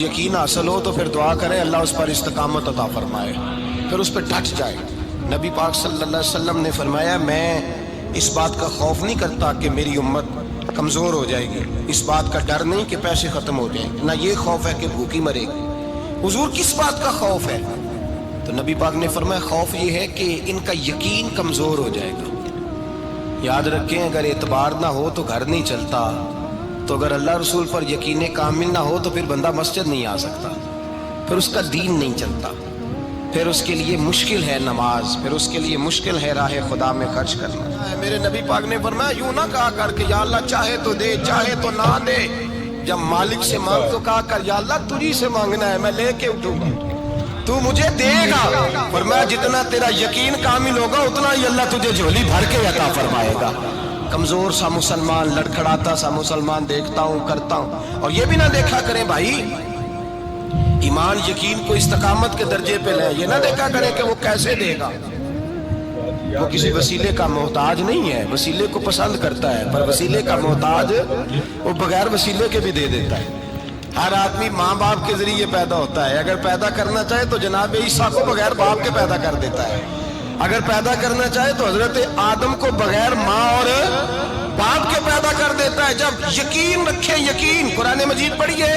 یقین حاصل ہو تو پھر دعا کریں اللہ اس پر استقامت عطا فرمائے، پھر اس پہ ڈٹ جائے۔ نبی پاک صلی اللہ علیہ وسلم نے فرمایا میں اس بات کا خوف نہیں کرتا کہ میری امت کمزور ہو جائے گی، اس بات کا ڈر نہیں کہ پیسے ختم ہو جائیں گے، نہ یہ خوف ہے کہ بھوکی مرے گی۔ حضور کس بات کا خوف ہے؟ تو نبی پاک نے فرمایا خوف یہ ہے کہ ان کا یقین کمزور ہو جائے گا۔ یاد رکھیں اگر اعتبار نہ ہو تو گھر نہیں چلتا، تو اگر اللہ رسول پر یقین کامل نہ ہو تو پھر بندہ مسجد نہیں آ سکتا، پھر اس کا دین نہیں چلتا، پھر اس کے لیے مشکل ہے نماز، پھر اس کے لیے مشکل ہے راہ خدا میں خرچ کرنا۔ میرے نبی پاک نے فرمایا یوں نہ کہا کر کہ یا اللہ چاہے تو دے چاہے تو نہ دے، جب مالک سے مانگ تو کہا کر یا اللہ تجھی سے مانگنا ہے، میں لے کے اٹھوں گا، تو مجھے دے گا۔ فرمایا جتنا تیرا یقین کامل ہوگا اتنا ہی اللہ تجھے جھولی بھر کے عطا فرمائے گا۔ کمزور سا مسلمان، لڑکھڑاتا سا مسلمان دیکھتا ہوں کرتا ہوں، اور یہ بھی نہ دیکھا کریں بھائی ایمان یقین کو استقامت کے درجے پہ لیں، یہ نہ دیکھا کریں کہ وہ کیسے دے گا، وہ کسی وسیلے کا محتاج نہیں ہے، وسیلے کو پسند کرتا ہے، پر وسیلے کا محتاج وہ بغیر وسیلے کے بھی دے دیتا ہے۔ ہر آدمی ماں باپ کے ذریعے پیدا ہوتا ہے، اگر پیدا کرنا چاہے تو جناب عیسیٰ کو بغیر باپ کے پیدا کر دیتا ہے، اگر پیدا کرنا چاہے تو حضرت آدم کو بغیر ماں اور باپ کے پیدا کر دیتا ہے۔ جب یقین رکھیں، یقین قرآن مجید پڑھیے،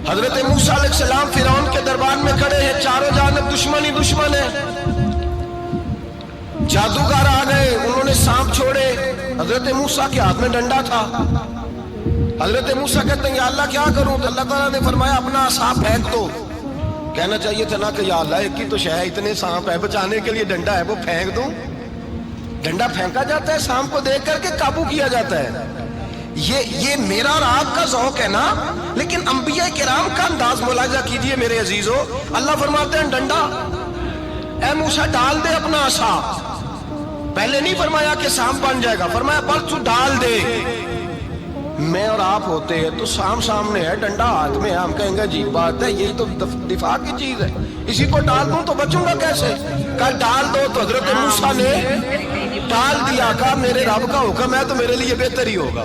حضرت موسیٰ علیہ السلام فرعون کے دربار میں کھڑے ہیں، چاروں جانب دشمن ہی دشمن ہے، جادوگر آ گئے، انہوں نے سانپ چھوڑے، حضرت موسیٰ کے ہاتھ میں ڈنڈا تھا، حضرت موسیٰ کہتے ہیں یا اللہ کیا کروں؟ تو اللہ تعالیٰ نے فرمایا اپنا عصا پھینک دو۔ کہنا چاہیے تھا نا کہ یا اللہ ایک ہی تو شے ہے، اتنے سانپ ہے، بچانے کے لیے ڈنڈا ہے وہ پھینک دوں؟ ڈنڈا پھینکا جاتا ہے، سانپ کو دیکھ کر کے قابو کیا جاتا ہے۔ یہ میرا اور آپ کا ذوق ہے نا، لیکن انبیاء کرام کا انداز ملاحظہ کیجئے میرے عزیزو۔ اللہ فرماتے ہیں ڈنڈا اے موسیٰ ڈال دے اپنا عصا، پہلے نہیں فرمایا کہ سانپ بن جائے گا، فرمایا بس تو ڈال دے۔ میں اور آپ ہوتے ہیں تو سانپ سامنے ہے، ڈنڈا ہاتھ میں ہے، ہم کہیں گے عجیب بات ہے، یہی تو دفاع کی چیز ہے، اسی کو ڈال دوں تو بچوں گا کیسے؟ کہا ڈال دو، تو حضرت موسیٰ نے ڈال دیا، کہا میرے رب کا حکم ہے تو میرے لیے بہتر ہی ہوگا۔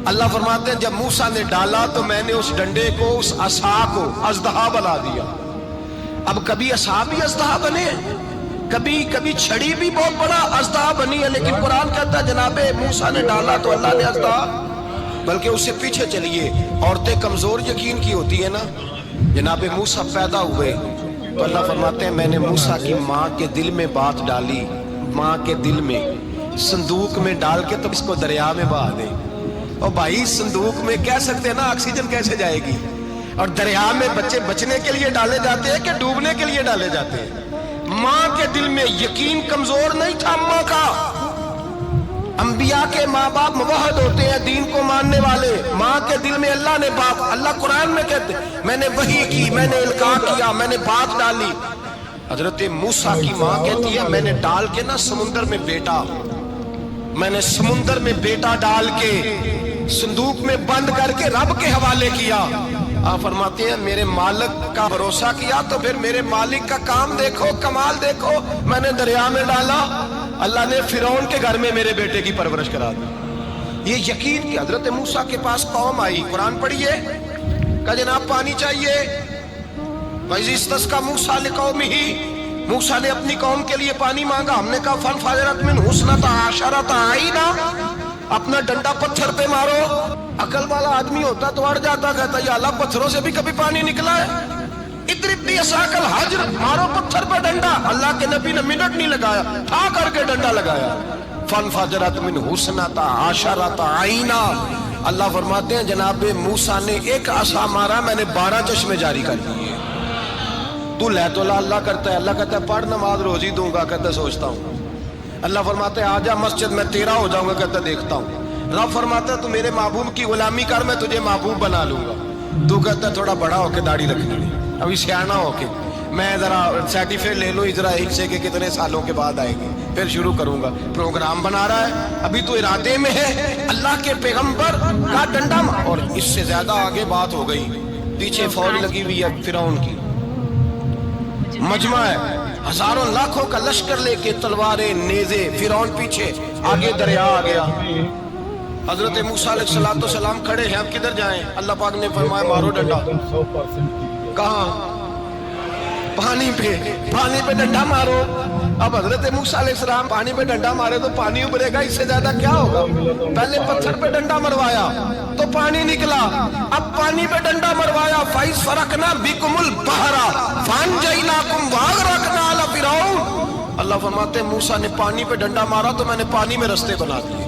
اللہ فرماتے ہیں جب موسیٰ نے ڈالا تو میں نے اس ڈنڈے کو، اس عصا کو اژدہا بنا دیا۔ اب کبھی عصا بھی اژدہا بنے، کبھی چھڑی بھی بہت بڑا اژدہا بنی ہے، لیکن قرآن کہتا ہے جناب موسیٰ نے ڈالا تو اللہ نے اژدہا، بلکہ اس سے پیچھے چلیے، عورتیں کمزور یقین کی ہوتی ہیں نا، جناب موسیٰ پیدا ہوئے تو اللہ فرماتے ہیں میں نے موسیٰ کی ماں کے دل میں بات ڈالی، ماں کے دل میں صندوق میں ڈال کے تب اس کو دریا میں بہا دے۔ اور بھائی صندوق میں کہہ سکتے ہیں نا آکسیجن کیسے جائے گی، اور دریا میں بچے بچنے کے لیے ڈالے جاتے ہیں کہ ڈوبنے کے لیے ڈالے جاتے ہیں؟ ماں کے دل میں یقین کمزور نہیں تھا ماں کا۔ انبیاء کے ماں باپ موحد ہوتے ہیں، دین کو ماننے والے، ماں کے دل میں اللہ نے باپ، اللہ قرآن میں کہتے میں نے وحی کی، میں نے القاء کیا، میں نے بات ڈالی۔ حضرت موسیٰ کی ماں کہتی ہے میں نے ڈال کے نا سمندر میں بیٹا، میں نے سمندر میں بیٹا ڈال کے صندوق میں بند کر کے رب کے حوالے کیا۔ آپ فرماتے ہیں میرے مالک کا بھروسہ کیا تو پھر میرے مالک کا کام دیکھو، کمال دیکھو، میں نے دریا میں ڈالا، اللہ نے فرعون کے گھر میں میرے بیٹے کی پرورش کرا دی۔ یہ یقین کہ حضرت موسیٰ کے پاس قوم آئی، قرآن پڑھیے، کہا جناب پانی چاہیے، وَإِذِ اسْتَسْقَىٰ مُوسَىٰ لِقَوْمِهِ، موسیٰ نے اپنی قوم کے لیے پانی مانگا، ہم نے کہا فَانْفَجَرَتْ مِنْهُ اثْنَتَا عَشَرَةَ عَيْنًا، اپنا ڈنڈا پتھر پہ مارو۔ عقل والا آدمی ہوتا تو اڑ جاتا، کہتا یا اللہ پتھروں سے بھی کبھی پانی نکلا ہے؟ اضرب بعصاک الحجر، مارو پتھر پہ ڈنڈا۔ اللہ کے نبی نے منٹ نہیں لگایا، ٹھا کر کے ڈنڈا لگایا، فَانْفَجَرَتْ مِنْهُ اثْنَتَا عَشَرَةَ عَيْنًا۔ اللہ فرماتے ہیں جناب موسیٰ نے ایک عصا مارا، میں نے 12 چشمے جاری کر دیے۔ تو لے تو اللہ کرتا ہے، اللہ کہتا ہے پڑھ نماز روزی دوں گا، کہتا ہے سوچتا ہوں۔ اللہ فرماتے ہیں آجا مسجد میں تیرا ہو جاؤں گا، کہتا ہے دیکھتا ہوں۔ رب فرماتا ہے تو میرے محبوب کی غلامی کر، میں تجھے محبوب بنا لوں گا۔ تو کہتا ہے تھوڑا بڑا ہو کے داڑھی رکھنی ہے، ابھی سیانا ہو کے میں ذرا سرٹیفکیٹ لے لوں، ذرا حصے کے کتنے سالوں کے بعد آئے گی، پھر شروع کروں گا۔ پروگرام بنا رہا ہے، ابھی تو ارادے میں ہے، اللہ کے پیغمبر کا ڈنڈا، اور اس سے زیادہ آگے بات ہو گئی، پیچھے فوج لگی ہوئی ہے فرعون کی، مجمع ہے، ہزاروں لاکھوں کا لشکر لے کے، تلواریں نیزے، فرعون پیچھے، آگے دریا آ گیا۔ حضرت موسیٰ علیہ السلام کھڑے ہیں، اب کدھر جائیں؟ اللہ پاک نے فرمایا مارو ڈنڈا۔ کہاں؟ پانی پہ ڈنڈا مارو۔ اب حضرت موسیٰ علیہ السلام پانی پہ ڈنڈا مارے تو پانی ابھرے گا، اس سے زیادہ کیا ہوگا؟ پہلے پتھر پہ ڈنڈا مروایا تو پانی نکلا، اب پانی پہ ڈنڈا مروایا فَإِذْ فَرَقْنَا بِكُمُ الْبَحْرَ فَأَنْجَيْنَاكُمْ وَأَغْرَقْنَا آلَ فِرْعَوْنَ۔ اللہ فرماتے ہیں موسیٰ نے پانی پہ ڈنڈا مارا تو میں نے پانی میں رستے بنا دیے۔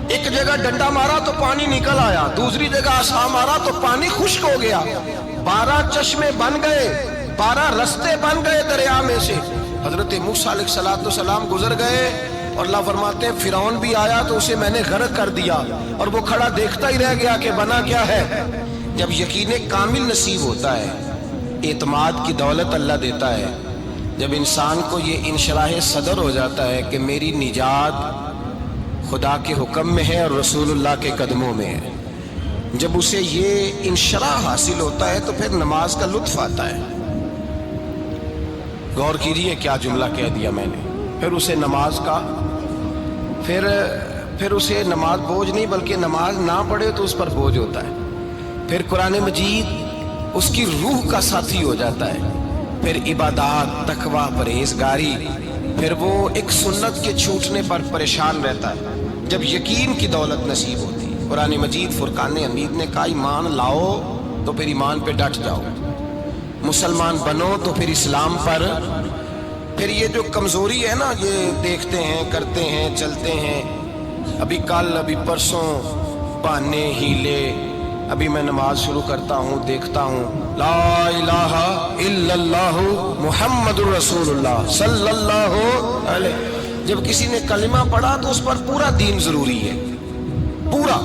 ایک جگہ ڈنڈا مارا تو پانی نکل آیا، دوسری جگہ عصا مارا تو پانی خشک ہو گیا، 12 چشمے بن گئے، 12 رستے بن گئے دریا میں سے۔ حضرت موسیٰ علیہ السلام گزر گئے اور اللہ فرماتے ہیں فرعون بھی آیا تو اسے میں نے غرق کر دیا، اور وہ کھڑا دیکھتا ہی رہ گیا کہ بنا کیا ہے۔ جب یقین کامل نصیب ہوتا ہے، اعتماد کی دولت اللہ دیتا ہے، جب انسان کو یہ انشراح صدر ہو جاتا ہے کہ میری نجات خدا کے حکم میں ہے اور رسول اللہ کے قدموں میں ہے، جب اسے یہ انشراح حاصل ہوتا ہے تو پھر نماز کا لطف آتا ہے۔ غور کیجئے کیا جملہ کہہ دیا میں نے۔ پھر اسے نماز کا پھر اسے نماز بوجھ نہیں، بلکہ نماز نہ پڑھے تو اس پر بوجھ ہوتا ہے۔ پھر قرآن مجید اس کی روح کا ساتھی ہو جاتا ہے، پھر عبادات، تقوی، پرہیزگاری، پھر وہ ایک سنت کے چھوٹنے پر پریشان رہتا ہے جب یقین کی دولت نصیب ہوتی ہے۔ قرآن مجید فرقان حمید نے کہا ایمان لاؤ تو پھر ایمان پہ ڈٹ جاؤ، مسلمان بنو تو پھر اسلام پر۔ پھر یہ جو کمزوری ہے نا، یہ دیکھتے ہیں، کرتے ہیں، چلتے ہیں، ابھی کل، ابھی پرسوں، بہانے، ہیلے، ابھی میں نماز شروع کرتا ہوں، دیکھتا ہوں لا الہ الا اللہ محمد الرسول اللہ صلی اللہ علیہ۔ جب کسی نے کلمہ پڑھا تو اس پر پورا دین ضروری ہے، پورا۔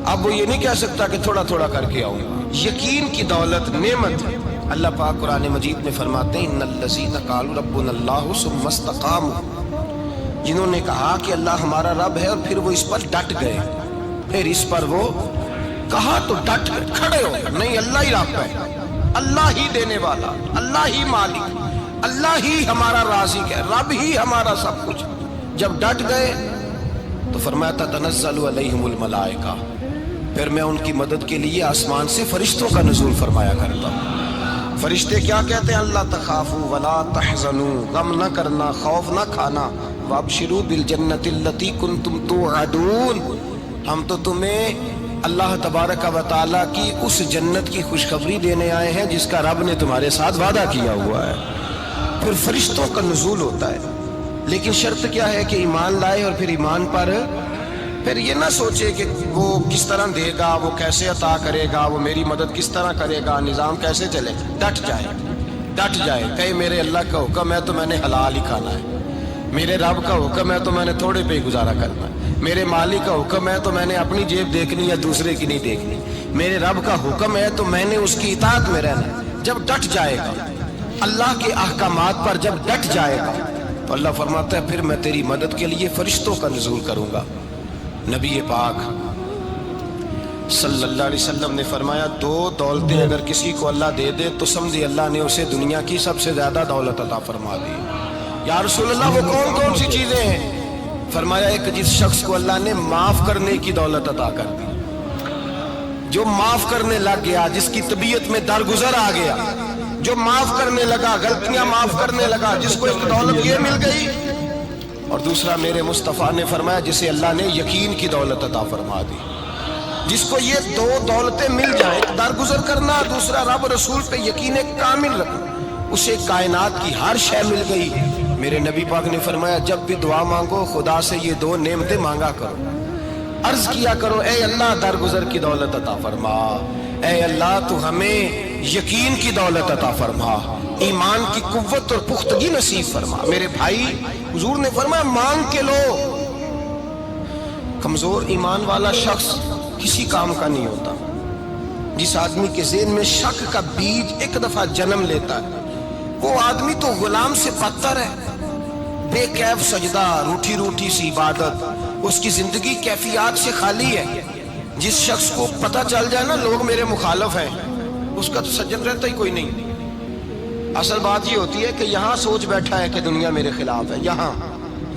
اب وہ یہ نہیں کہہ سکتا کہ تھوڑا تھوڑا کر کے آؤں گا۔ یقین کی دولت نعمت ہے۔ اللہ پاک قرآن مجید میں فرماتے ہیں ان الذین قالوا ربنا اللہ ثم استقاموا، جنہوں نے کہا کہ اللہ ہمارا رب ہے اور پھر وہ اس پر ڈٹ گئے، پھر اس پر وہ کہا تو ڈٹ گئے، کھڑے ہو گئے، نہیں اللہ ہی رب ہے، اللہ ہی دینے والا، اللہ ہی مالک، اللہ ہی ہمارا رازق ہے، رب ہی ہمارا سب کچھ۔ جب ڈٹ گئے تو فرمایا تتنزل علیہم الملائکہ، پھر میں ان کی مدد کے لیے آسمان سے فرشتوں کا نزول فرمایا کرتا ہوں۔ فرشتے کیا کہتے ہیں؟ اللہ تخافوا ولا تحزنوا، غم نہ کرنا، خوف نہ کھانا، وابشروا بالجنۃ التی کنتم توعدون، ہم تو تمہیں اللہ تبارک و تعالیٰ کی اس جنت کی خوشخبری دینے آئے ہیں جس کا رب نے تمہارے ساتھ وعدہ کیا ہوا ہے۔ پھر فرشتوں کا نزول ہوتا ہے، لیکن شرط کیا ہے کہ ایمان لائے، اور پھر ایمان پر پھر یہ نہ سوچے کہ وہ کس طرح دے گا، وہ کیسے عطا کرے گا، وہ میری مدد کس طرح کرے گا، نظام کیسے چلے۔ ڈٹ جائے، کہے میرے اللہ کا حکم ہے تو میں نے حلال ہی کھانا ہے، میرے رب کا حکم ہے تو میں نے تھوڑے پہ ہی گزارا کرنا ہے، میرے مالک کا حکم ہے تو میں نے اپنی جیب دیکھنی یا دوسرے کی نہیں دیکھنی، میرے رب کا حکم ہے تو میں نے اس کی اطاعت میں رہنا۔ جب ڈٹ جائے گا اللہ کے احکامات پر، جب ڈٹ جائے گا تو اللہ فرماتا ہے پھر میں تیری مدد کے لیے فرشتوں کا نزول کروں گا۔ نبی پاک صلی اللہ علیہ وسلم نے فرمایا 2 دولتیں اگر کسی کو اللہ دے دے تو سمجھے اللہ نے اسے دنیا کی سب سے زیادہ دولت عطا فرما دی۔ یا رسول اللہ وہ کون کون سی چیزیں ہیں؟ فرمایا ایک جس شخص کو اللہ نے معاف کرنے کی دولت عطا کر دی، جو معاف کرنے لگ گیا، جس کی طبیعت میں درگزر آ گیا، جو معاف کرنے لگا، غلطیاں معاف کرنے لگا، جس کو ایک دولت یہ مل گئی۔ اور دوسرا میرے مصطفیٰ نے فرمایا جسے اللہ نے یقین کی دولت عطا فرما دی، جس کو یہ 2 دولتیں مل جائیں، ایک درگزر کرنا، دوسرا رب رسول پہ یقین کامل رکھنا، اسے کائنات کی ہر شے مل گئی۔ میرے نبی پاک نے فرمایا جب بھی دعا مانگو خدا سے یہ 2 نعمتیں مانگا کرو، عرض کیا کرو اے اللہ درگزر کی دولت عطا فرما، اے اللہ تو ہمیں یقین کی دولت عطا فرما، ایمان کی قوت اور پختگی نصیب فرما۔ میرے بھائی حضور نے فرمایا مانگ کے لو۔ کمزور ایمان والا شخص کسی کام کا نہیں ہوتا۔ جس آدمی کے ذہن میں شک کا بیج ایک دفعہ جنم لیتا ہے وہ آدمی تو غلام سے بدتر ہے۔ بے کیف سجدہ، روٹھی روٹھی سی عبادت، اس کی زندگی کیفیات سے خالی ہے۔ جس شخص کو پتہ چل جائے نا لوگ میرے مخالف ہیں، اس کا تو سجن رہتا ہی کوئی نہیں۔ اصل بات یہ ہوتی ہے کہ یہاں سوچ بیٹھا ہے کہ دنیا میرے خلاف ہے، یہاں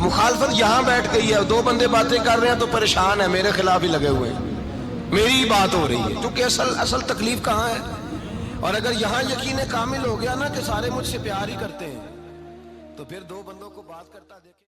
مخالفت یہاں بیٹھ گئی ہے، دو بندے باتیں کر رہے ہیں تو پریشان ہے، میرے خلاف ہی لگے ہوئے ہیں، میری ہی بات ہو رہی ہے، کیونکہ اصل تکلیف کہاں ہے؟ اور اگر یہاں یقین کامل ہو گیا نا کہ سارے مجھ سے پیار ہی کرتے ہیں، تو پھر دو بندوں کو بات کرتا دیکھیں